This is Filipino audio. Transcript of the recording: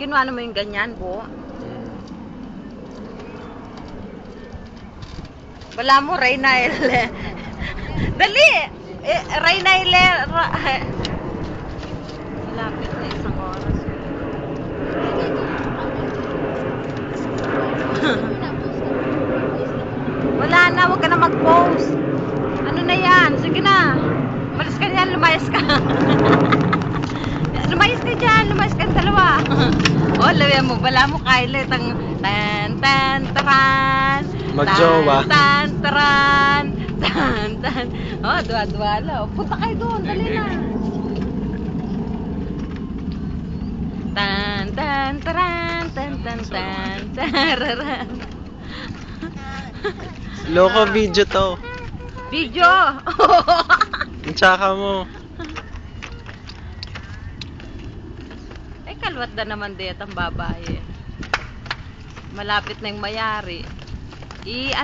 Kinuha mo yung ganyan, po. Wala mo, Reynail. Dali! Reynail. Malapit na isang oras. Wala na, huwag ka na mag-post. Ano na yan? Sige na. Malis ka dyan, lumayas ka. Lumayas ka dyan, lumayas ka dalawa. Oh, lawihan mo, wala mo, Kylie. Tan, tan, taran. Mag-jowa. Tan, taran. Tan, tan. Oh, dua-duala. Punta kayo doon, dali na. Tan, tan, taran. Tan, tan, tan, tararan. Loko video to. Video! Ang tsaka mo. Ay, kalwat na naman din ang babae. Malapit na yung mayari.